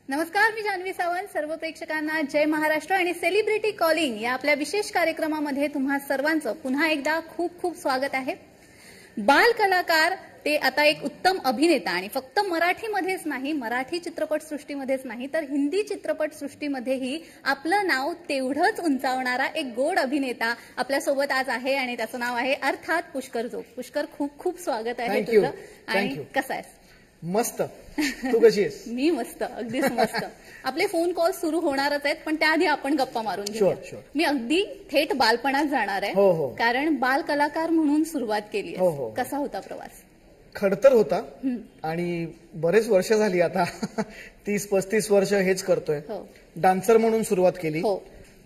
नमस्कार, मी जान्हवी सावंत. सर्व प्रेक्षकांना जय महाराष्ट्र आणि सेलिब्रिटी कॉलिंग या आपल्या विशेष कार्यक्रमामध्ये तुम्हा सर्वांचं पुन्हा एकदा खूप खूप स्वागत आहे. बाल कलाकार ते आता एक उत्तम अभिनेता आणि फक्त मराठीमध्येच नाही, मराठी चित्रपटसृष्टीमध्येच नाही तर हिंदी चित्रपटसृष्टीमध्येही आपलं नाव तेवढंच उंचावणारा एक गोड अभिनेता आपल्यासोबत आज आहे आणि त्याचं नाव आहे अर्थात पुष्कर जोग. पुष्कर, खूप खूप स्वागत आहे तुझं. आणि कसं आहेस? मस्त. तू कशी आहेस? मी मस्त, अगदीच मस्त. आपले फोन कॉल सुरू होणारच आहेत, पण त्याआधी आपण गप्पा मारून घेऊया. मी अगदी थेट बालपणात जाणार आहे, कारण बाल कलाकार म्हणून सुरुवात केली. कसा होता प्रवास? खडतर होता आणि बरेच वर्ष झाली आता 30-35 वर्ष हेच करतोय. डान्सर म्हणून सुरुवात केली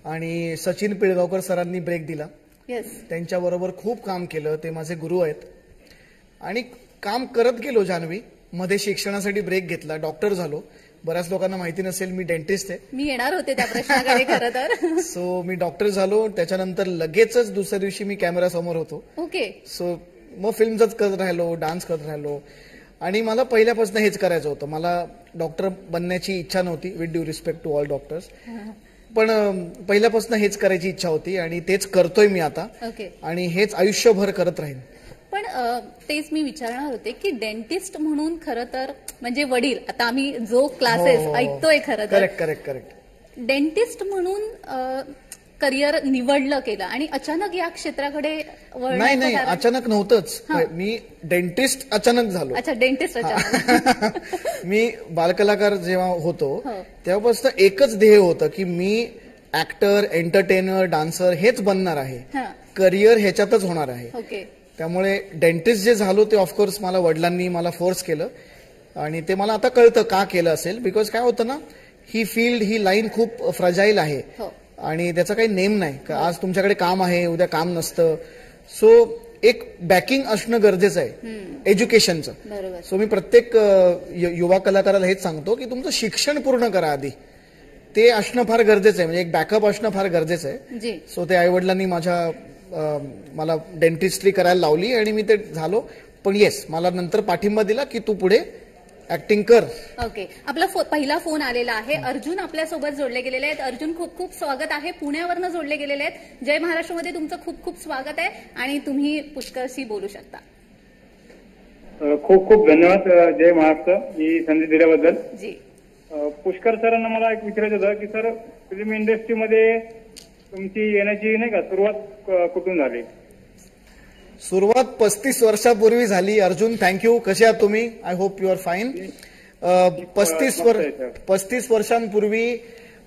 आणि सचिन पिळगावकर सरांनी ब्रेक दिला. त्यांच्याबरोबर खूप काम केलं. ते माझे गुरु आहेत आणि काम करत गेलो. जान्हवी, मध्ये शिक्षणासाठी ब्रेक घेतला, डॉक्टर झालो. बऱ्याच लोकांना माहिती नसेल, मी डेंटिस्ट आहे. मी येणार होते त्या प्रश्नाकडे खरं तर. सो मी डॉक्टर झालो. त्याच्यानंतर लगेचच दुसऱ्या दिवशी मी कॅमेरा समोर होतो. सो मग फिल्मच करत राहिलो, डान्स करत राहिलो आणि मला पहिल्यापासून हेच करायचं होतं. मला डॉक्टर बनण्याची इच्छा नव्हती, with due respect to all doctors, पण पहिल्यापासून हेच करायची इच्छा होती आणि तेच करतोय मी आता आणि हेच आयुष्यभर करत राहीन. पण तेच मी विचारणार होते की डेंटिस्ट म्हणून खरं तर म्हणजे वडील, आता आम्ही जो क्लासेस ऐकतोय खरं तर, करेक्ट डेंटिस्ट म्हणून करिअर निवडलं केलं आणि अचानक या क्षेत्राकडे नाही, अचानक नव्हतंच. मी डेंटिस्ट अचानक झालो. अच्छा, डेंटिस्ट अचानक. मी बालकलाकार जेव्हा होतो तेव्हापासून एकच ध्येय होतं की मी ऍक्टर, एंटरटेनर, डान्सर हेच बनणार आहे. करिअर ह्याच्यातच होणार आहे. त्यामुळे डेंटिस्ट जे झालो ते ऑफकोर्स मला वडिलांनी मला फोर्स केलं आणि ते मला आता कळतं का केलं असेल. बिकॉज काय होतं ना, ही फील्ड, ही लाईन खूप फ्रजाईल आहे आणि त्याचा काही नेम नाही. आज तुमच्याकडे काम आहे, उद्या काम नसतं. सो एक बॅकिंग असणं गरजेचं आहे एज्युकेशनचं. सो मी प्रत्येक युवा कलाकाराला हेच सांगतो की तुमचं शिक्षण पूर्ण करा आधी. ते असणं फार गरजेचं आहे, म्हणजे एक बॅकअप असणं फार गरजेचं आहे. सो ते आईवडिलांनी मला डेंटिस्ट्री करायला लावली आणि मी ते झालो. पण येस, मला नंतर पाठिंबा दिला की तू पुढे ऍक्टिंग कर. आपला पहिला फोन आलेला आहे. अर्जुन आपल्यासोबत जोडले गेलेले आहेत. अर्जुन, खूप खूप स्वागत आहे. पुण्यावरनं जोडले गेलेले आहेत. जय महाराष्ट्रमध्ये तुमचं खूप खूप स्वागत आहे आणि तुम्ही पुष्करशी बोलू शकता. खूप खूप धन्यवाद. जय महाराष्ट्र, ही संधी दिल्याबद्दल. जी, पुष्कर सरांना मला एक विचारायचं होतं की सर, फिल्म इंडस्ट्रीमध्ये तुमची येण्याची नाही का सुरुवात कुठून झाली? सुरुवात 35 वर्षापूर्वी झाली. अर्जुन, थँक्यू. कसे आहात तुम्ही? I hope you are fine. 35 वर्षांपूर्वी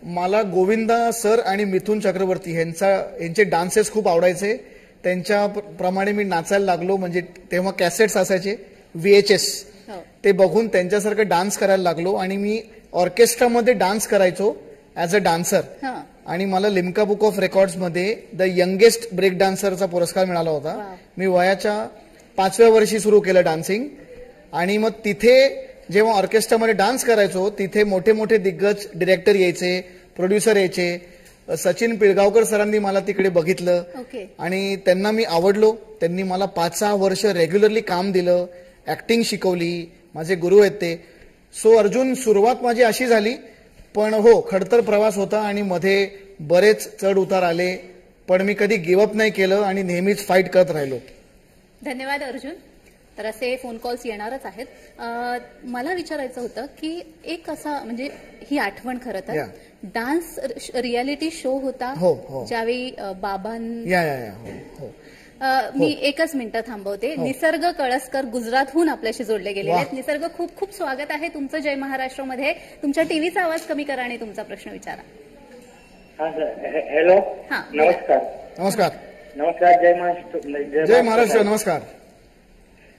मला गोविंदा सर आणि मिथुन चक्रवर्ती यांचे डान्सेस खूप आवडायचे. त्यांच्याप्रमाणे मी नाचायला लागलो. म्हणजे तेव्हा कॅसेट्स असायचे, VHS, ते बघून त्यांच्यासारखं डान्स करायला लागलो आणि मी ऑर्केस्ट्रामध्ये डान्स करायचो ऍज अ डान्सर. आणि मला लिम्का बुक ऑफ रेकॉर्ड्स मध्ये द यंगेस्ट ब्रेक डान्सरचा पुरस्कार मिळाला होता. मी वयाच्या 5व्या वर्षी सुरू केलं डान्सिंग आणि मग तिथे जेव्हा ऑर्केस्ट्रामध्ये डान्स करायचो तिथे मोठे मोठे दिग्गज डिरेक्टर यायचे, प्रोड्युसर यायचे. सचिन पिळगावकर सरांनी मला तिकडे बघितलं आणि त्यांना मी आवडलो. त्यांनी मला 5-6 वर्ष रेग्युलरली काम दिलं, ऍक्टिंग शिकवली. माझे गुरु आहेत ते. सो अर्जुन, सुरुवात माझी अशी झाली. पण हो, खडतर प्रवास होता आणि मध्ये बरेच चढ उतार आले, पण मी कधी गिव्हअप नाही केलं आणि नेहमीच फाईट करत राहिलो. धन्यवाद अर्जुन. तर असे फोन कॉल्स येणारच आहेत. मला विचारायचं होतं की एक असा, म्हणजे ही आठवण खरं तर डान्स रियालिटी शो होता ज्यावेळी मी एकच मिनिटं थांबवते. निसर्ग कळसकर गुजरातहून आपल्याशी जोडले गेलेले आहेत. निसर्ग, खूप खूप स्वागत आहे तुमचं जय महाराष्ट्रमध्ये. तुमच्या टीव्हीचा आवाज कमी करा आणि तुमचा प्रश्न विचारा. हॅलो, नमस्कार. नमस्कार. नमस्कार. जय महाराष्ट्र. जय महाराष्ट्र. नमस्कार.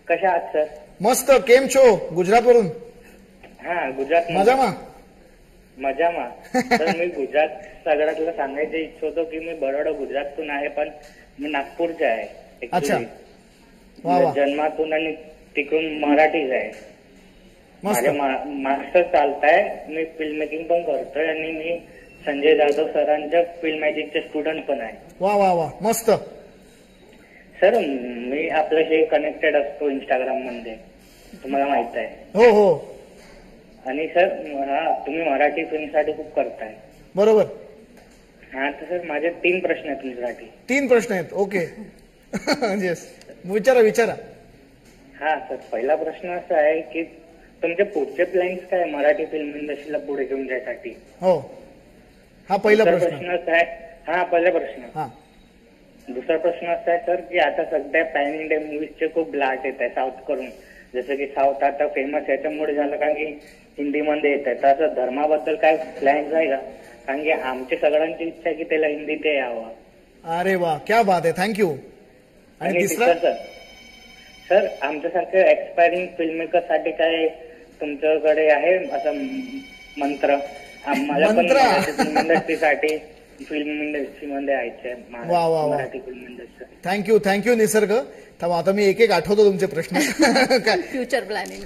कशा आहात सर? मस्त. केम छो? गुजरातवरून. गुजरात मजामा. तर मी गुजरात सगळ्यातलं सांगायचं इच्छितो की मी बरोडा गुजरातून आहे, पण मी नागपूरचे आहे. अच्छा. जन्मातून आणि तिकडून मराठीच आहे. माझे मास्टर चालताय. मी फिल्म मेकिंग पण करतोय आणि मी संजय जाधव सरांच्या फिल्म मॅजिकचे स्टुडंट पण आहे. वा वा वा, मस्त. सर, मी आपल्याशी कनेक्टेड असतो इंस्टाग्राम मध्ये, तुम्हाला माहित आहे. हो हो. आणि सर तुम्ही मराठी फिल्मसाठी खूप करताय. बरोबर. हा तर सर माझे 3 प्रश्न आहेत तुमच्यासाठी. 3 प्रश्न आहेत. ओके. येस, विचारा. हा सर, पहिला प्रश्न असा आहे की तुमचे पुढचे प्लॅन्स काय मराठी फिल्म इंडस्ट्रीला पुढे घेऊन जायसाठी? हो, हा पहिला प्रश्न. पहिला प्रश्न. दुसरा प्रश्न असा आहे सर की आता सध्या पॅन इंडिया मूवीजचे खूप लाट येत आहे साऊथ कडून, जसं की साऊथ आता फेमस याच्यामुळे झालं कारण की हिंदीमध्ये येत आहे. तर असं धर्माबद्दल काय प्लॅन्स आहे का? कारण की आमची सगळ्यांची इच्छा आहे की त्याला हिंदीत यावं. अरे वा, क्या बात आहे, थँक्यू. आणि तिसरा सर आमच्यासारख्या एक्सपायरिंग फिल्म मेकर साठी काय तुमच्याकडे आहे असं मंत्र? आम्हाला पण फिल्म इंडस्ट्रीसाठी फिल्म इंडस्ट्रीमध्ये यायचंय, मराठी फिल्म इंडस्ट्री. थँक्यू निसर्ग. आता मी एक आठवतो तुमचे प्रश्न. Future planning.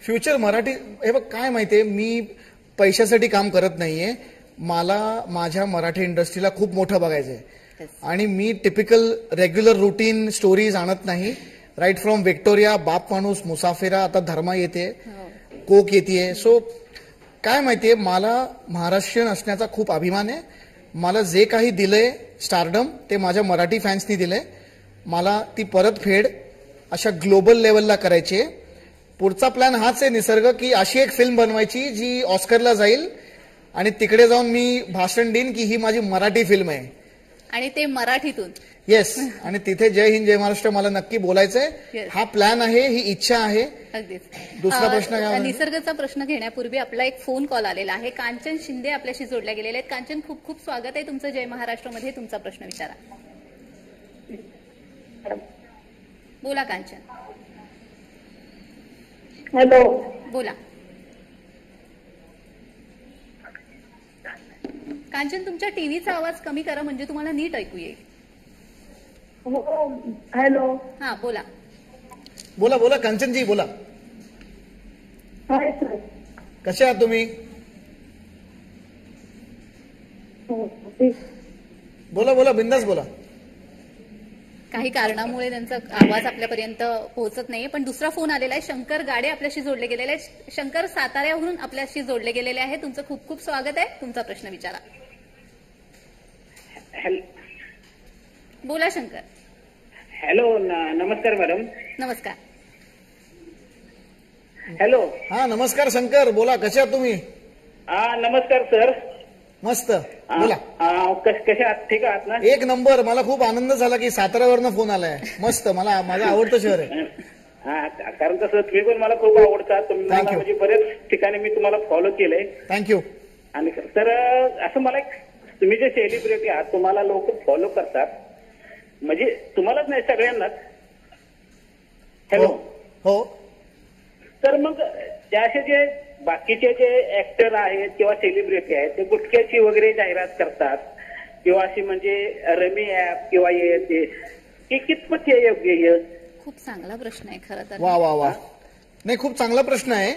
फ्युचर मराठी, हे बघ काय माहितीये, मी पैशासाठी काम करत नाहीये. मला माझ्या मराठी इंडस्ट्रीला खूप मोठं बघायचंय आणि मी टिपिकल रेग्युलर रुटीन स्टोरीज आणत नाही. राईट फ्रॉम व्हिक्टोरिया, बाप माणूस, मुसाफिरा, आता धर्मा येते, कोक येते. सो काय माहितीये, मला महाराष्ट्रीयन असण्याचा खूप अभिमान आहे. मला जे काही दिलंय स्टारडम ते माझ्या मराठी फॅन्सनी दिलंय. मला ती परतफेड अशा ग्लोबल लेवलला करायची आहे. पुढचा प्लॅन हाच आहे निसर्ग, की अशी एक फिल्म बनवायची जी ऑस्करला जाईल आणि तिकडे जाऊन मी भाषण देईन की ही माझी मराठी फिल्म आहे आणि ते मराठीतून. येस, आणि तिथे जय हिंद जय महाराष्ट्र मला नक्की बोलायचंय. हा प्लॅन आहे, ही इच्छा आहे. अगदीच. दुसरा प्रश्न, निसर्गाचा प्रश्न घेण्यापूर्वी आपला एक फोन कॉल आलेला आहे. कांचन शिंदे आपल्याशी जोडल्या गेलेले आहेत. कांचन, खूप खूप स्वागत आहे तुमचं जय महाराष्ट्रमध्ये. तुमचा प्रश्न विचारा. बोला कांचन. हॅलो. बोला कांचन, तुमच्या टीव्हीचा आवाज कमी करा म्हणजे तुम्हाला नीट ऐकू येईल. हॅलो. हा, बोला बोला कांचनजी, बोला. Hi sir. कसे आहात तुम्ही? बोला बिंदास बोला. काही कारणामुळे त्यांचा आवाज आपल्यापर्यंत पोहोचत नाहीये, पण दुसरा फोन आलेला आहे. शंकर गाडे आपल्याशी जोडले गेलेले आहेत. शंकर साताऱ्यावरून आपल्याशी जोडले गेलेले आहे. तुमचं खूप खूप स्वागत आहे. तुमचा प्रश्न विचारा. बोला शंकर. हॅलो, नमस्कार मॅडम. नमस्कार. हॅलो. हा, नमस्कार शंकर, बोला. कसे आहात तुम्ही? नमस्कार सर. मस्त, बोला. कसे आहात? ठीक आहात ना? एक नंबर. मला खूप आनंद झाला की साताऱ्यावरनं फोन आलाय. मस्त, मला माझं आवडतं शहर आहे. कारण कसं तुम्ही पण मला खूप आवडतात. तुम्हाला म्हणजे बरेच ठिकाणी मी तुम्हाला फॉलो केलंय. थँक्यू. आणि सर असं मला तुम्ही जे सेलिब्रिटी आहात तुम्हाला लोक फॉलो करतात, म्हणजे तुम्हालाच नाही सगळ्यांनाच. हॅलो. हो. तर मग असे जे बाकीचे जे ऍक्टर आहेत किंवा सेलिब्रिटी आहेत ते गुटख्याची वगैरे जाहिरात करतात किंवा अशी म्हणजे रमी ऍप किंवा हे कितपत योग्य? खूप चांगला प्रश्न आहे खरं तर. वा. नाही, खूप चांगला प्रश्न आहे.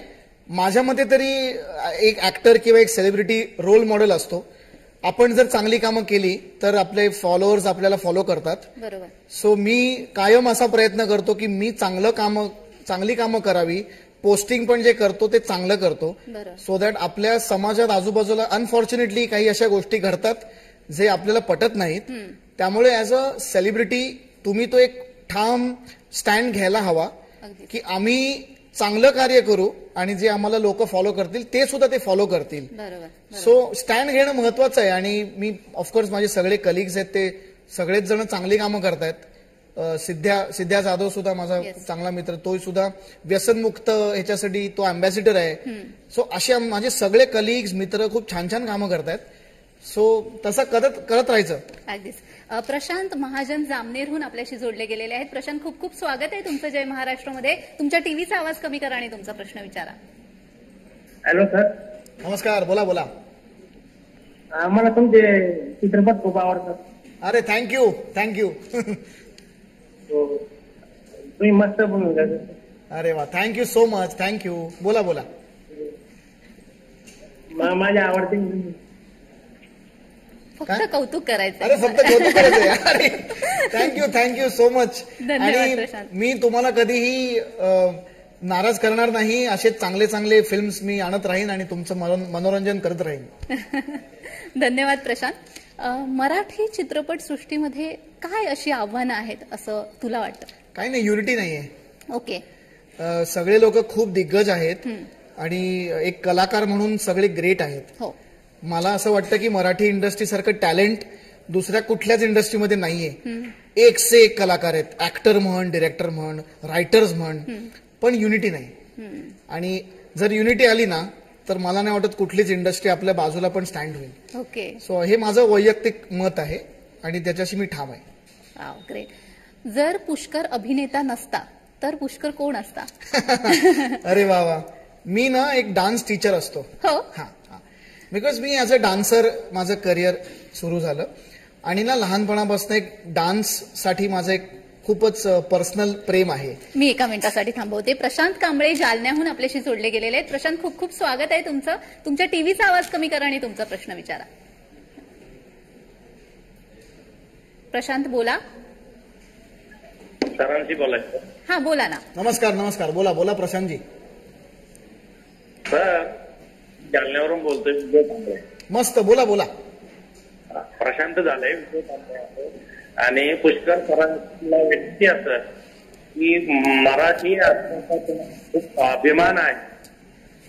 माझ्या मते तरी एक ऍक्टर किंवा एक सेलिब्रिटी रोल मॉडेल असतो. आपण जर चांगली कामं केली तर आपले फॉलोअर्स आपल्याला फॉलो करतात. बरोबर. सो मी कायम असा प्रयत्न करतो की मी चांगली कामं करावी. पोस्टिंग पण जे करतो ते चांगलं करतो, सो दॅट आपल्या समाजात आजूबाजूला अनफॉर्च्युनेटली काही अशा गोष्टी घडतात जे आपल्याला पटत नाहीत. त्यामुळे ऍज अ सेलिब्रिटी तुम्ही तो एक ठाम स्टँड घ्यायला हवा की आम्ही चांगलं कार्य करू आणि जे आम्हाला लोक फॉलो करतील ते सुद्धा ते फॉलो करतील. सो स्टँड घेणं महत्वाचं आहे. आणि मी ऑफकोर्स माझे सगळे कलिग्स आहेत ते सगळेच जण चांगली कामं करतायत. सिद्ध्या जाधव सुद्धा माझा चांगला मित्र, तो सुद्धा व्यसनमुक्त ह्याच्यासाठी तो अँबॅसिडर आहे. सो असे माझे सगळे कलिग्स मित्र खूप छान छान कामं करतायत. सो तसं करत राहायचं. अगदीच. प्रशांत महाजन जामनेरहून आपल्याशी जोडले गेलेले आहेत. प्रशांत, खूप खूप स्वागत आहे तुमचं जय महाराष्ट्रमध्ये. तुमच्या टीव्हीचा आवाज कमी करा आणि तुमचा प्रश्न विचारा. Hello sir. नमस्कार, बोला. मला तुमचे चित्रपट खूप आवडतात. अरे थँक्यू. तुम्ही मस्त बोलून. अरे वा, थँक्यू सो मच. थँक्यू. बोला. माझ्या आवडते. फक्त कौतुक करायचं. अरे फक्त कौतुक करायचं. Thank you so much. आणि मी तुम्हाला कधीही नाराज करणार नाही. असे चांगले चांगले फिल्म्स मी आणत राहीन आणि तुमचं मनोरंजन करत राहीन. धन्यवाद प्रशांत. मराठी चित्रपट सृष्टीमध्ये काय अशी आव्हानं आहेत असं तुला वाटतं? काही नाही, युनिटी नाहीये. ओके. सगळे लोक खूप दिग्गज आहेत आणि एक कलाकार म्हणून सगळे ग्रेट आहेत. हो. मला असं वाटतं की मराठी इंडस्ट्री सारखं टॅलेंट दुसऱ्या कुठल्याच इंडस्ट्रीमध्ये नाहीये. एक से एक कलाकार आहेत, ऍक्टर म्हण, डिरेक्टर म्हण, रायटर्स म्हण, पण युनिटी नाही. आणि जर युनिटी आली ना तर मला नाही वाटत कुठलीच इंडस्ट्री आपल्या बाजूला पण स्टँड होईल. ओके. सो हे माझं वैयक्तिक मत आहे आणि त्याच्याशी मी ठाम आहे. ग्रेट. जर पुष्कर अभिनेता नसता तर पुष्कर कोण असता? अरे वा वा, मी ना एक डान्स टीचर असतो. हो. Because me as a dancer माझं करिअर सुरू झालं आणि ना लहानपणापासून एक डान्स साठी माझं एक खूपच पर्सनल प्रेम आहे. मी एका मिनिटासाठी थांबवते. प्रशांत कांबळे जालन्याहून आपल्याशी जोडले गेलेले आहेत. प्रशांत, खूप खूप स्वागत आहे तुमचं. तुमच्या टीव्हीचा आवाज कमी करा आणि तुमचा प्रश्न विचारा. प्रशांत बोला. सरांशी बोलायचं. हा बोला ना. नमस्कार नमस्कार, बोला बोला प्रशांतजी. सर, जालन्यावरून बोलतोय, विजय कांबळे. मस्त, बोला बोला. प्रशांत झालंय, विजय कांबळे आहे. आणि पुष्कर सरांना व्यक्ती असं की मराठी असण्याचा खूप अभिमान आहे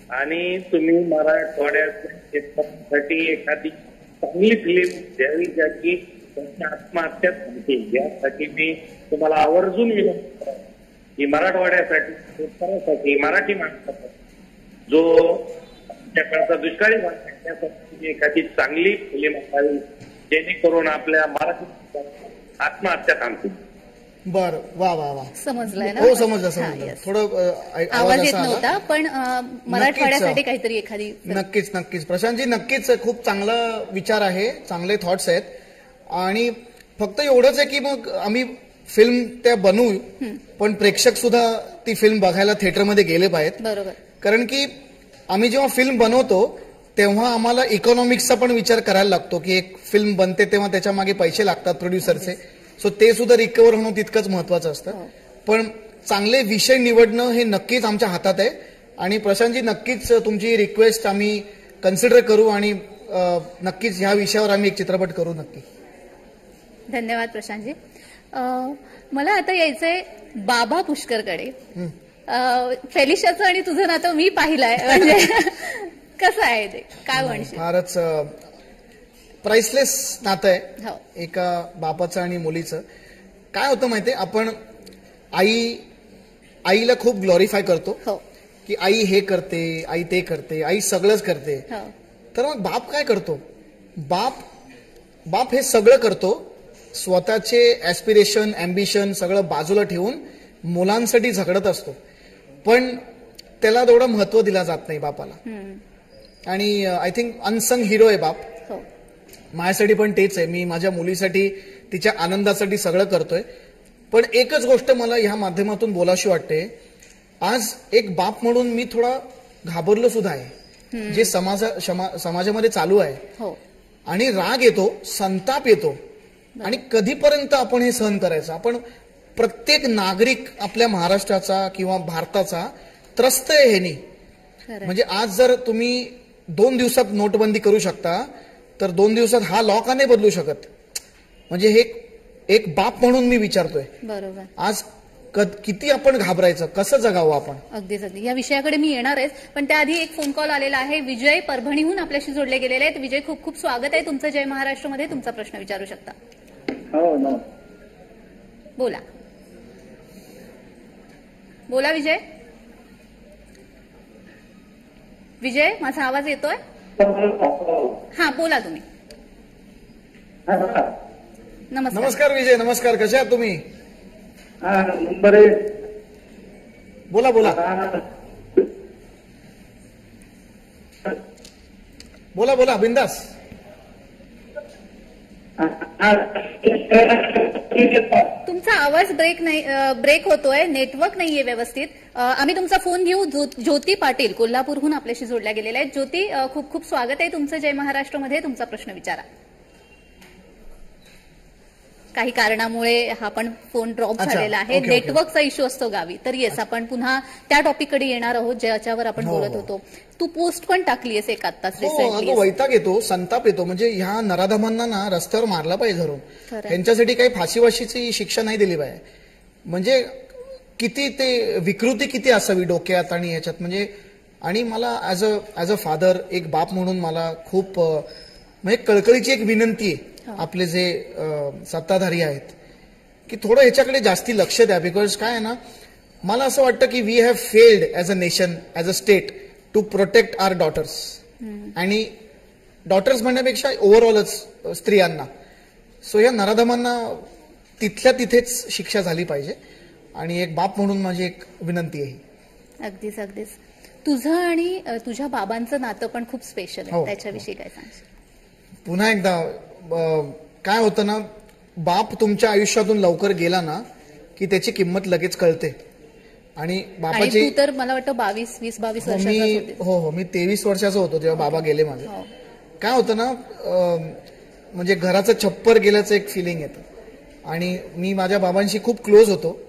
आणि तुम्ही मराठवाड्यासाठी एखादी चांगली फिल्म द्यावी ज्याची आत्महत्या थांबतील, यासाठी मी तुम्हाला आवर्जून विनंती करतो की मराठवाड्यासाठी, शेतकऱ्यासाठी, मराठी माणसासाठी जो आमच्याकडचा दुष्काळी भाग आहे त्यासाठी एखादी चांगली फिल्म असावी जेणेकरून आपल्या मराठी आत्महत्या थांबतील. बर, वा वा वा. समजलंय ना? हो, समजलं. थोडं आवाज येत नव्हता, पण मराठवाड्यासाठी काहीतरी एखादी. नक्कीच नक्कीच प्रशांतजी, नक्कीच खूप चांगला विचार आहे, चांगले थॉट्स आहेत. आणि फक्त एवढंच आहे की मग आम्ही फिल्म त्या बनवू, पण प्रेक्षक सुद्धा ती फिल्म बघायला थिएटरमध्ये गेले पाहिजेत. बरोबर. कारण की आम्ही जेव्हा फिल्म बनवतो तेव्हा आम्हाला इकॉनॉमिक्सचा पण विचार करायला लागतो की एक फिल्म बनते तेव्हा त्याच्या मागे पैसे लागतात प्रोड्युसरचे. सो ते सुद्धा रिकव्हर होणं तितकंच महत्वाचं असतं. पण चांगले विषय निवडणं हे नक्कीच आमच्या हातात आहे. आणि प्रशांतजी, नक्कीच तुमची रिक्वेस्ट आम्ही कन्सिडर करू आणि नक्कीच ह्या विषयावर आम्ही एक चित्रपट करू. नक्की. धन्यवाद प्रशांतजी. मला आता यायचंय बाबा पुष्करकडे. फेलिशाचं आणि तुझं नातं मी पाहिलंय, म्हणजे कसं आहे ते, काय म्हणशील? फारच प्राइसलेस नातं आहे. हो. एका बापाचं आणि मुलीचं. काय होतं माहितीये, आपण आईला खूप ग्लोरिफाय करतो. हो. की आई हे करते, आई ते करते, आई सगळंच करते. हो. तर मग बाप काय करतो? बाप हे सगळं करतो, स्वतःचे ऍस्पिरेशन, अँबिशन सगळं बाजूला ठेवून मुलांसाठी झगडत असतो. पण त्याला तेवढं महत्व दिला जात नाही बापाला. आणि आय थिंक अनसंग हिरो आहे बाप. हो. माझ्यासाठी पण तेच आहे. मी माझ्या मुलीसाठी, तिच्या आनंदासाठी सगळं करतोय. पण एकच गोष्ट मला ह्या माध्यमातून बोलाशी वाटते. आज एक बाप म्हणून मी थोडा घाबरलो सुद्धा आहे जे समाजामध्ये चालू आहे. हो. आणि राग येतो, संताप येतो. आणि कधीपर्यंत आपण हे सहन करायचं? आपण प्रत्येक नागरिक आपल्या महाराष्ट्राचा किंवा भारताचा त्रस्त आहे ह्यानी. म्हणजे आज जर तुम्ही 2 दिवसात नोटबंदी करू शकता तर 2 दिवसात हा लॉ का नाही बदलू शकत? म्हणजे हे एक बाप म्हणून मी विचारतोय. बरोबर. आज किती आपण घाबरायचं, कसं जगावं आपण? अगदीच अगदी. या विषयाकडे मी येणार आहे, पण त्याआधी एक फोन कॉल आलेला आहे. विजय परभणीहून आपल्याशी जोडले गेलेले आहेत. विजय, खूप खूप स्वागत आहे तुमचं जय महाराष्ट्रमध्ये. तुमचा प्रश्न विचारू शकता. हो. बोला बोला विजय. विजय, माझा आवाज येतोय? हा, बोला तुम्ही. नमस्कार. नमस्कार विजय, नमस्कार. कशा आहात तुम्ही? बरे. बोला बोला बोला बोला, बिंदास. तुमचा आवाज ब्रेक होतोय, नेटवर्क नाहीये व्यवस्थित. आम्ही तुमचा फोन घेऊ. ज्योती पाटील कोल्हापूरहून आपल्याशी जोडल्या गेलेल्या आहेत. ज्योती, खूप खूप स्वागत आहे तुमचं जय महाराष्ट्रमध्ये. तुमचा प्रश्न विचारा. काही कारणामुळे हा पण फोन ड्रॉप अच्छा, झालेला आहे. ओके. नेटवर्कचा इश्यू असतो गावी. तर येस, आपण पुन्हा त्या टॉपिककडे येणार आहोत ज्याच्यावर आपण हो, बोलत हो. होतो. तू पोस्ट पण टाकलीयस एक आत्ताच हो, रिसेंटली. अगं वैताग येतो, संताप येतो. म्हणजे ह्या नराधमांना ना रस्त्यावर मारला पाहिजे धरून. खरंय. त्यांच्यासाठी काही फाशीवाशीची शिक्षा नाही दिली पाहिजे. म्हणजे किती ते विकृती किती असावी डोक्यात आणि ह्याच्यात. म्हणजे आणि मला ऍज अ फादर, एक बाप म्हणून मला खूप म्हणजे कळकळीची एक विनंती आहे आपले जे सत्ताधारी आहेत की थोडं ह्याच्याकडे जास्ती लक्ष द्या. बिकॉज काय आहे ना, मला असं वाटतं की we have failed as a nation, as a state to protect our daughters. आणि डॉटर्स म्हणण्यापेक्षा ओव्हरऑलच स्त्रियांना. सो या नराधमांना तिथल्या तिथेच शिक्षा झाली पाहिजे. आणि एक बाप म्हणून माझी एक विनंती आहे. अगदीच अगदीच. तुझं आणि तुझ्या बाबांचं नातं पण खूप स्पेशल आहे. हो, त्याच्याविषयी काय सांगशील? पुन्हा एकदा काय होतं ना, बाप तुमच्या आयुष्यातून लवकर गेला ना की त्याची किंमत लगेच कळते. आणि आणि बापाची तू तर मला वाटतं 22 वर्षाचा होते. हो, मी 23 वर्षाचा होतो जेव्हा बाबा गेले माझे. हो. काय होतं ना, म्हणजे घराचं छप्पर गेल्याचं एक फिलिंग येतं. आणि मी माझ्या बाबांशी खूप क्लोज होतो.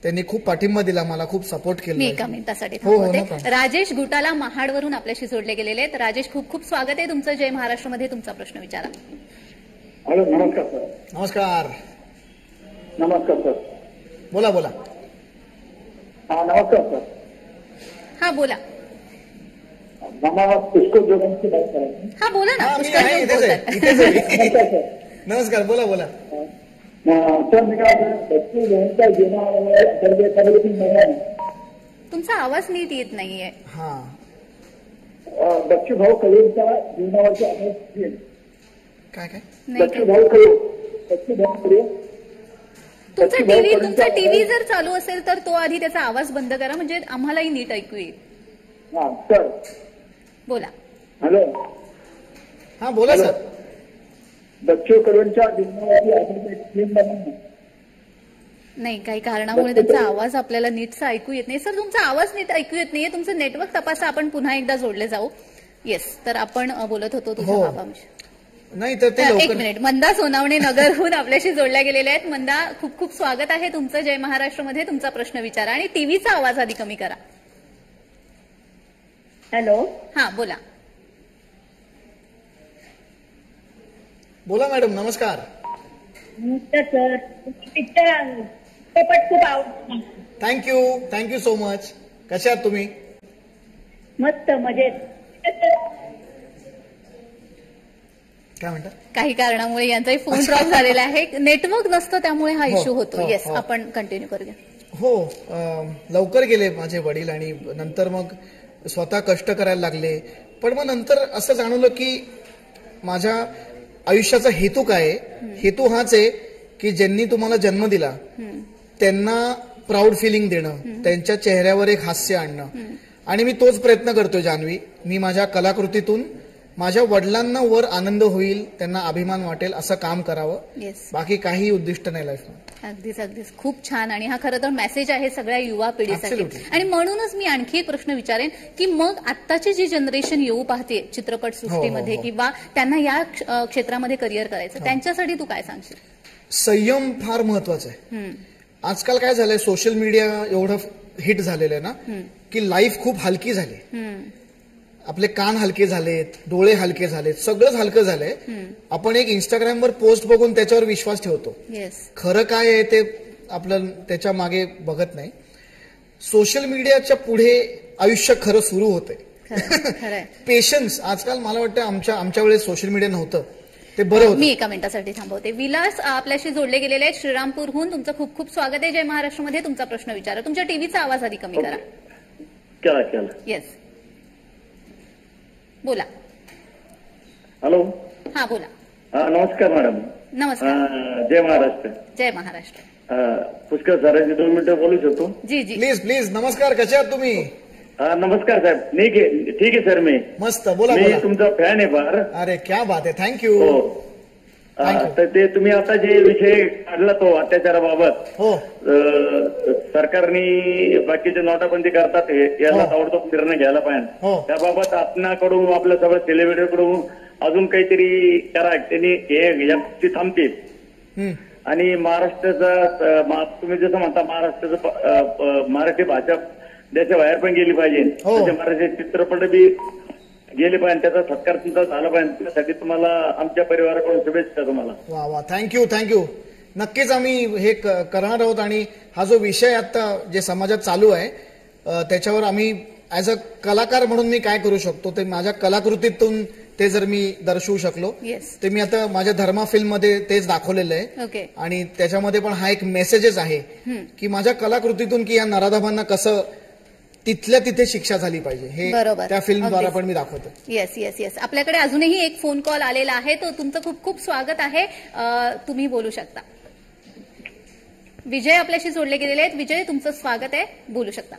त्यांनी खूप पाठिंबा दिला मला, खूप सपोर्ट मी केला. एका मिनिटासाठी हो, थांबवते. no problem. राजेश घुटाला महाडवरून आपल्याशी जोडले गेलेले आहेत. राजेश, खूप खूप स्वागत आहे तुमचं. जय महाराष्ट्रमध्ये तुमचा प्रश्न विचारा. हॅलो, नमस्कार सर. नमस्कार. नमस्कार सर. बोला बोला. हा, नमस्कार सर. हा बोला. मला पुष्कळ जोगांची बात करायची. हा बोला ना. हा, मी पुष्कळ आहे, लोक इथेच आहे, बोलतात. इथेच आहे. नमस्कार सर. नमस्कार, बोला बोला. सर, मी काय बच्चू भाऊंच्या जीवनावर तुमचा आवाज नीट येत नाहीये. हा, बच्चू भाऊ कलेच्या जीवनावरची आधार काय काय नाही बच्चू काय. भाऊ कले, बच्चू भाऊ कले. तुमचा टीव्ही जर चालू असेल तर तो आधी त्याचा आवाज बंद करा, म्हणजे आम्हालाही नीट ऐकू येईल. हा सर. बोला. हॅलो. हा बोला हॅलो. सर. बच्चू कडूंच्या जीवनावरती आधारित फिल्म बनवणं. नाही, काही कारणामुळे त्यांचा आवाज आपल्याला नीटसा ऐकू येत नाही. सर, तुमचा आवाज नीट ऐकू येत नाहीये. तुमचं नेटवर्क तपासा. आपण पुन्हा एकदा जोडले जाऊ. येस, तर आपण बोलत होतो तुझ्या हो. बाबांशी. नाही तर ते एक लवकर. मिनिट. मंदा सोनावणे नगरहून आपल्याशी जोडल्या गेलेल्या आहेत. मंदा, खूप खूप स्वागत आहे तुमचं जय महाराष्ट्रमध्ये. तुमचा प्रश्न विचारा आणि टीव्हीचा आवाज आधी कमी करा. हॅलो. हा बोला. बोला मॅडम, नमस्कार. नमस्कार सर. पिक्चर चित्रपट खूप आवडतो. Thank you so much. कशा आहात तुम्ही? मस्त मजेत. काय म्हणता? काही कारणामुळे यांचाही फोन ड्रॉप झालेला आहे. नेटवर्क नसतं त्यामुळे हा हो, इश्यू होतो. हो, येस, हो. आपण कंटिन्यू करूया. हो, लवकर गेले माझे वडील आणि नंतर मग स्वतः कष्ट करायला लागले. पण मग नंतर असं जाणवलं की माझ्या आयुष्याचा हेतू काय आहे. हेतू हाच आहे की ज्यांनी तुम्हाला जन्म दिला त्यांना प्राऊड फिलिंग देणं, त्यांच्या चेहऱ्यावर एक हास्य आणणं. आणि मी तोच प्रयत्न करतोय जान्हवी. मी माझ्या कलाकृतीतून माझ्या वडिलांना वर आनंद होईल, त्यांना अभिमान वाटेल असं काम करावं. येस, बाकी काही उद्दिष्ट नाही लाईफमध्ये. अगदीच अगदीच. खूप छान. आणि हा खरं तर मेसेज आहे सगळ्या युवा पिढीसाठी. Absolutely. आणि म्हणूनच मी आणखी एक प्रश्न विचारेन की मग आत्ताची जी जनरेशन येऊ पाहते चित्रपट सृष्टीमध्ये हो. किंवा त्यांना या क्षेत्रामध्ये करिअर करायचं, त्यांच्यासाठी तू काय सांगशील? संयम फार महत्वाचा आहे. आजकाल काय झालंय, सोशल मीडिया एवढं हिट झालेलं आहे ना की लाईफ खूप हलकी झाली. आपले कान हलके झालेत, डोळे हलके झालेत, सगळंच हलकं झालंय. आपण एक इंस्टाग्रामवर पोस्ट बघून त्याच्यावर विश्वास ठेवतो. येस, खरं काय आहे ते आपलं त्याच्या मागे बघत नाही. सोशल मीडियाच्या पुढे आयुष्य खरं सुरू होतंय. खरंय. पेशन्स. आजकाल मला वाटतं आमच्या वेळेस सोशल मीडिया नव्हतं, ते बरं होतं. मी एका मिनिटासाठी थांबवते. विलास आपल्याशी जोडले गेलेले आहेत श्रीरामपूरहून. तुमचं खूप खूप स्वागत आहे जय महाराष्ट्रमध्ये. तुमचा प्रश्न विचारा. तुमच्या टीव्हीचा आवाज आधी कमी करा. केला. येस, बोला. हॅलो. हा बोला. नमस्कार मॅडम. नमस्कार. जय महाराष्ट्र. जय महाराष्ट्र. पुष्कळ सरांची 2 मिनिटं बोलू शकतो? जी जी. प्लीज. नमस्कार, कसे आहात तुम्ही? नमस्कार साहेब. ठीक आहे सर. मी मस्त. बोला. तुमचा फॅन आहे फार. अरे क्या बात आहे. थँक्यू. हो. तर ते तुम्ही आता जे विषय काढला तो अत्याचाराबाबत, हो, सरकारने बाकीचे नोटाबंदी करतात याला ताबडतोब निर्णय घ्यायला पाहिजे. त्याबाबत आपणाकडून आपल्या सगळ्या सेलिब्रिटीकडून अजून काहीतरी करा, त्यांनी हे या गोष्टी थांबतील. आणि महाराष्ट्राचा तुम्ही जसं म्हणता महाराष्ट्राचं मराठी भाषा देशाबाहेर पण गेली पाहिजे. तसे मराठी चित्रपट बी गेले पाहिजे, त्याचा सत्कार तुमचा झाला पाहिजे. त्यासाठी तुम्हाला आमच्या परिवाराकडून शुभेच्छा तुम्हाला. वा वा, थँक्यू. नक्कीच आम्ही हे करणार आहोत. आणि हा जो विषय आता जे समाजात चालू आहे त्याच्यावर आम्ही ऍज अ कलाकार म्हणून मी काय करू शकतो ते माझ्या कलाकृतीतून ते जर मी दर्शवू शकलो ते मी आता माझ्या धर्मा फिल्म मध्ये तेच दाखवलेलं आहे. आणि त्याच्यामध्ये पण हा एक मेसेजेस आहे की माझ्या कलाकृतीतून की या नराधमांना कसं तिथल्या तिथे शिक्षा झाली पाहिजे हे त्या फिल्मद्वारा पण मी दाखवतो. येस. आपल्याकडे अजूनही एक फोन कॉल आलेला आहे, तो तुमचं खूप खूप स्वागत आहे. तुम्ही बोलू शकता. विजय आपल्याशी जोडले गेलेले आहेत. विजय, तुमचं स्वागत आहे, बोलू शकता.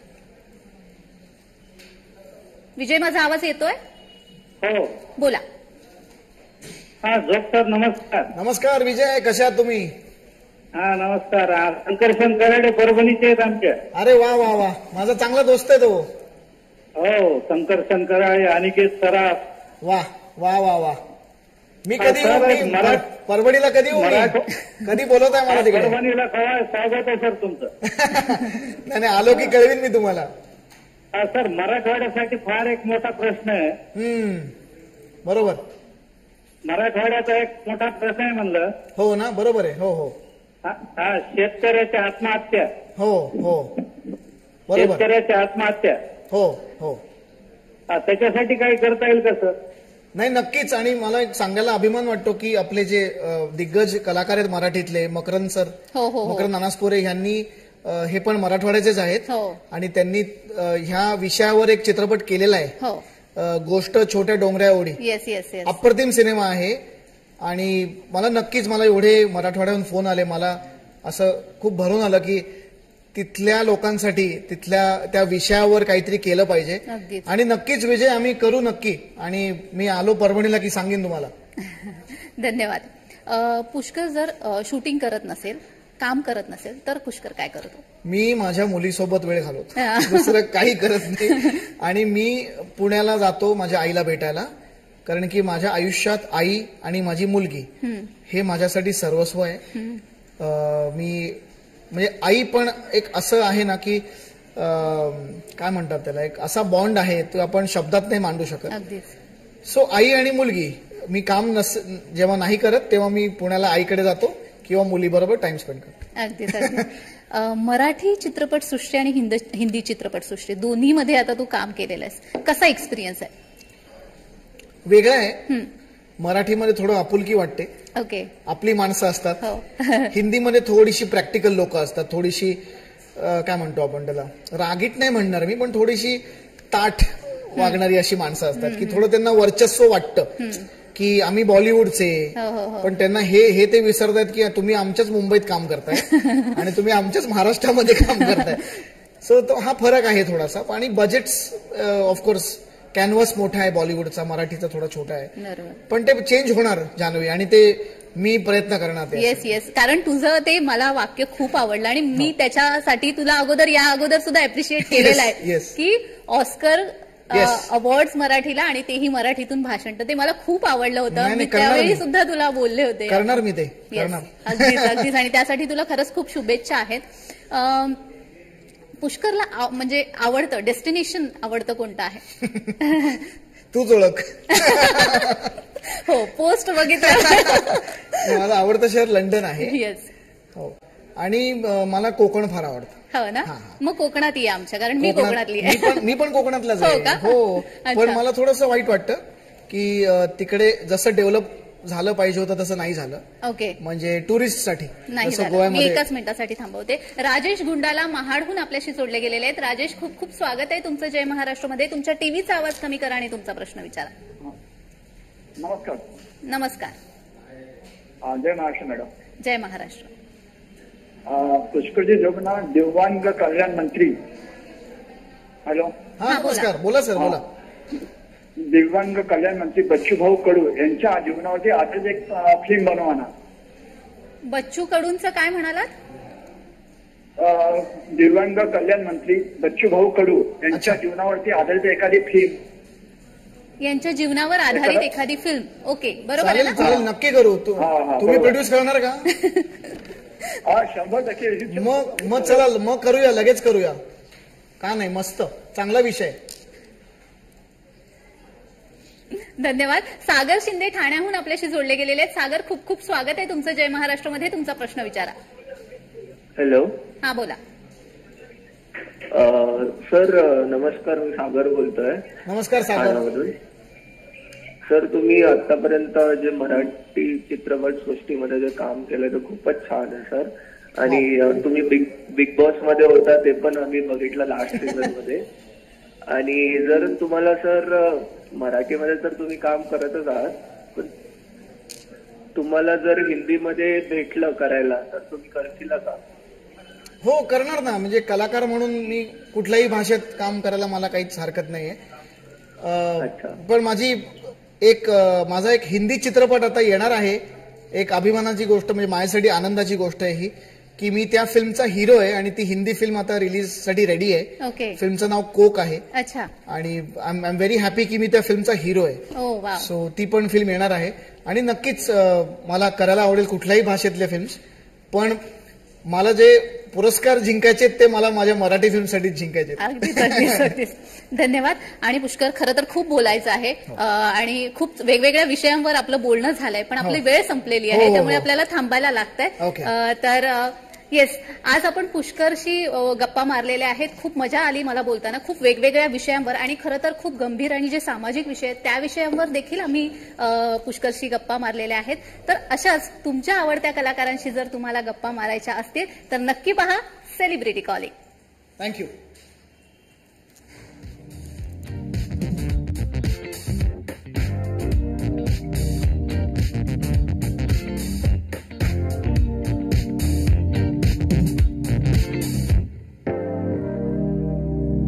विजय, माझा आवाज येतोय? हो, बोला. हा जोग सर, नमस्कार. नमस्कार विजय, कशा आहात तुम्ही? हा नमस्कार. संकर्षण कराडे परभणीचे आहेत आमच्या. अरे वा वा वा, माझा चांगला दोस्त आहे तो. हो, संकर्षण कराडे, अनिकेत सराफ. वा वा वा वा. मी कधी परभणीला कधी बोलवत आहे मला तिकडे? परभणीला स्वागत आहे सर तुमचं. नाही आलो की कळवीन मी तुम्हाला. सर, मराठवाड्यासाठी फार एक मोठा प्रश्न आहे. बरोबर, मराठवाड्याचा एक मोठा प्रश्न आहे म्हणलं. हो ना, बरोबर आहे. हो. हा, शेतकऱ्याच्या आत्महत्या. हो, बरोबर, शेतकऱ्याच्या आत्महत्या. हो. त्याच्यासाठी काही करता येईल का सर? नाही, नक्कीच. आणि मला एक सांगायला अभिमान वाटतो की आपले जे दिग्गज कलाकार आहेत मराठीतले, मकरंद सर, मकरंद अनासपुरे यांनी हे पण मराठवाड्याचेच आहेत. आणि त्यांनी ह्या विषयावर एक चित्रपट केलेला आहे, गोष्ट छोट्या डोंगऱ्या ओढी. अप्रतिम सिनेमा आहे. आणि मला एवढे मराठवाड्याहून फोन आले, मला असं खूप भरून आलं की तिथल्या लोकांसाठी त्या विषयावर काहीतरी केलं पाहिजे. आणि नक्कीच विजय, आम्ही करू नक्की. आणि मी आलो परभणीला की सांगेन तुम्हाला. धन्यवाद. पुष्कर जर शूटिंग करत नसेल, काम करत नसेल, तर पुष्कर काय करतो? मी माझ्या मुलीसोबत वेळ घालवतो, दुसरं काही करत नाही. आणि मी पुण्याला जातो माझ्या आईला भेटायला, कारण की माझ्या आयुष्यात आई आणि माझी मुलगी हे माझ्यासाठी सर्वस्व आहे. मी म्हणजे आई पण एक असं आहे ना की काय म्हणतात त्याला, एक असा बॉन्ड आहे तो आपण शब्दात नाही मांडू शकत. सो आई आणि मुलगी, मी काम जेव्हा नाही करत तेव्हा मी पुण्याला आईकडे जातो किंवा मुलीबरोबर टाइम स्पेंड करतो. अगदीच. मराठी चित्रपटसृष्टी आणि हिंदी चित्रपटसृष्टी दोन्हीमध्ये आता तू काम केलेलं आहेस, कसा एक्सपिरियन्स आहे? वेगळा आहे. मराठीमध्ये थोडं आपुलकी वाटते, आपली माणसं असतात. हिंदीमध्ये थोडीशी प्रॅक्टिकल लोक असतात, थोडीशी काय म्हणतो आपण त्याला, रागीट नाही म्हणणार मी, पण थोडीशी ताठ वागणारी अशी माणसं असतात की थोडं त्यांना वर्चस्व वाटतं की आम्ही बॉलिवूडचे. पण त्यांना हे ते विसरतात की तुम्ही आमच्याच मुंबईत काम करताय आणि तुम्ही आमच्याच महाराष्ट्रामध्ये काम करताय. सो तो हा फरक आहे थोडासा. आणि बजेट्स ऑफकोर्स कॅनव्हास मोठा आहे बॉलिवूडचा, मराठीचा थोडा छोटा आहे. पण ते चेंज होणार जान्हवी, आणि ते मी प्रयत्न करणार. येस. कारण तुझं ते मला वाक्य खूप आवडलं आणि मी त्याच्यासाठी तुला या अगोदर सुद्धा अप्रिशिएट केलेलं आहे की ऑस्कर अवॉर्ड्स मराठीला, आणि तेही मराठीतून भाषण. तर ते मला खूप आवडलं होतं. मी त्यावेळी सुद्धा तुला बोलले होते. करणार मी ते. अगदीच. आणि त्यासाठी तुला खरंच खूप शुभेच्छा आहेत. पुष्करला म्हणजे आवडतं डेस्टिनेशन आवडतं कोणतं आहे? तूच ओळख. हो, पोस्ट बघितलं. माझं आवडतं शहर लंडन आहे. येस. हो. आणि मला कोकण फार आवडतं. हो ना, मग कोकणात ये आमच्या, कारण मी कोकणातली आहे. मी पण कोकणातलाच आहे. हो. पण मला थोडंसं वाईट वाटतं की तिकडे जसं डेव्हलप झालं पाहिजे होतं तसं नाही झालं. म्हणजे टुरिस्टसाठी नाही झालं. मी एकाच मिनिटासाठी थांबवते. राजेश गुंडाला महाडहून आपल्याशी जोडले गेलेले आहेत. राजेश, खूप खूप स्वागत आहे तुमचं जय महाराष्ट्रमध्ये. तुमच्या टीव्हीचा आवाज कमी करा आणि तुमचा प्रश्न विचारा. नमस्कार. जय महाराष्ट्र मॅडम. जय महाराष्ट्र. पुष्करजी जोगना दिव्यांग कल्याण मंत्री. हॅलो. हा, नमस्कार. बोला सर, बोला. दिव्यांग कल्याण मंत्री बच्चूभाऊ कडू यांच्या जीवनावरती आजच एक फिल्म बनवणार. बच्चू कडूंचं काय म्हणालात? दिव्यांग कल्याण मंत्री बच्चूभाऊ कडू यांच्या जीवनावरती आधारित एखादी फिल्म. यांच्या जीवनावर आधारित एखादी फिल्म. ओके, बरोबर आहे ना? चालेल, नक्की करू. तुम्ही प्रोड्यूस करणार का? हा 100% मग चला मग करूया, लगेच करूया. का नाही, मस्त चांगला विषय. धन्यवाद. सागर शिंदे ठाण्याहून आपल्याशी जोडले गेलेले आहेत. सागर, खूप खूप स्वागत आहे तुमचं जय महाराष्ट्रमध्ये. तुमचा प्रश्न विचारा. हॅलो. हा, बोला. सर नमस्कार, मी सागर बोलतोय. नमस्कार सागर. सर तुम्ही आतापर्यंत जे मराठी चित्रपट सृष्टीमध्ये जे काम केलं ते खूपच छान आहे सर. आणि तुम्ही बिग बॉस मध्ये होता ते पण आम्ही बघितलं लास्ट सीझन मध्ये. आणि जर तुम्हाला सर मराठीमध्ये तर तुम्ही काम करतच आहात, पण तुम्हाला जर हिंदीमध्ये भेटलं करायला तर तुम्ही करशील का? हो, करणार ना. म्हणजे कलाकार म्हणून मी कुठल्याही भाषेत काम करायला मला काहीच हरकत नाहीये. पण माझा एक हिंदी चित्रपट आता येणार आहे. एक अभिमानाची गोष्ट, म्हणजे माझ्यासाठी आनंदाची गोष्ट आहे ही, की मी त्या फिल्मचा हिरो आहे आणि ती हिंदी फिल्म आता रिलीज साठी रेडी आहे. फिल्मचं नाव कोक आहे. अच्छा. आणि आय एम व्हेरी हॅपी की मी त्या फिल्मचा हिरो आहे. सो ती पण फिल्म येणार आहे आणि नक्कीच मला करायला आवडेल कुठल्याही भाषेतले फिल्म्स. पण मला जे पुरस्कार जिंकायचे ते मला माझ्या मराठी फिल्मसाठी जिंकायचे. अगदीच. धन्यवाद. आणि पुष्कर, खरं तर खूप बोलायचं आहे आणि खूप वेगवेगळ्या विषयांवर आपलं बोलणं झालंय, पण आपली वेळ संपलेली आहे, त्यामुळे आपल्याला थांबायला लागतंय. तर येस, आज आपण पुष्करशी गप्पा मारलेल्या आहेत. खूप मजा आली मला बोलताना, खूप वेगवेगळ्या विषयांवर, आणि खरं तर खूप गंभीर आणि जे सामाजिक विषय आहेत त्या विषयांवर देखील आम्ही पुष्करशी गप्पा मारलेल्या आहेत. तर अशाच तुमच्या आवडत्या कलाकारांशी जर तुम्हाला गप्पा मारायच्या असतील तर नक्की पहा सेलिब्रिटी कॉलिंग. थँक्यू.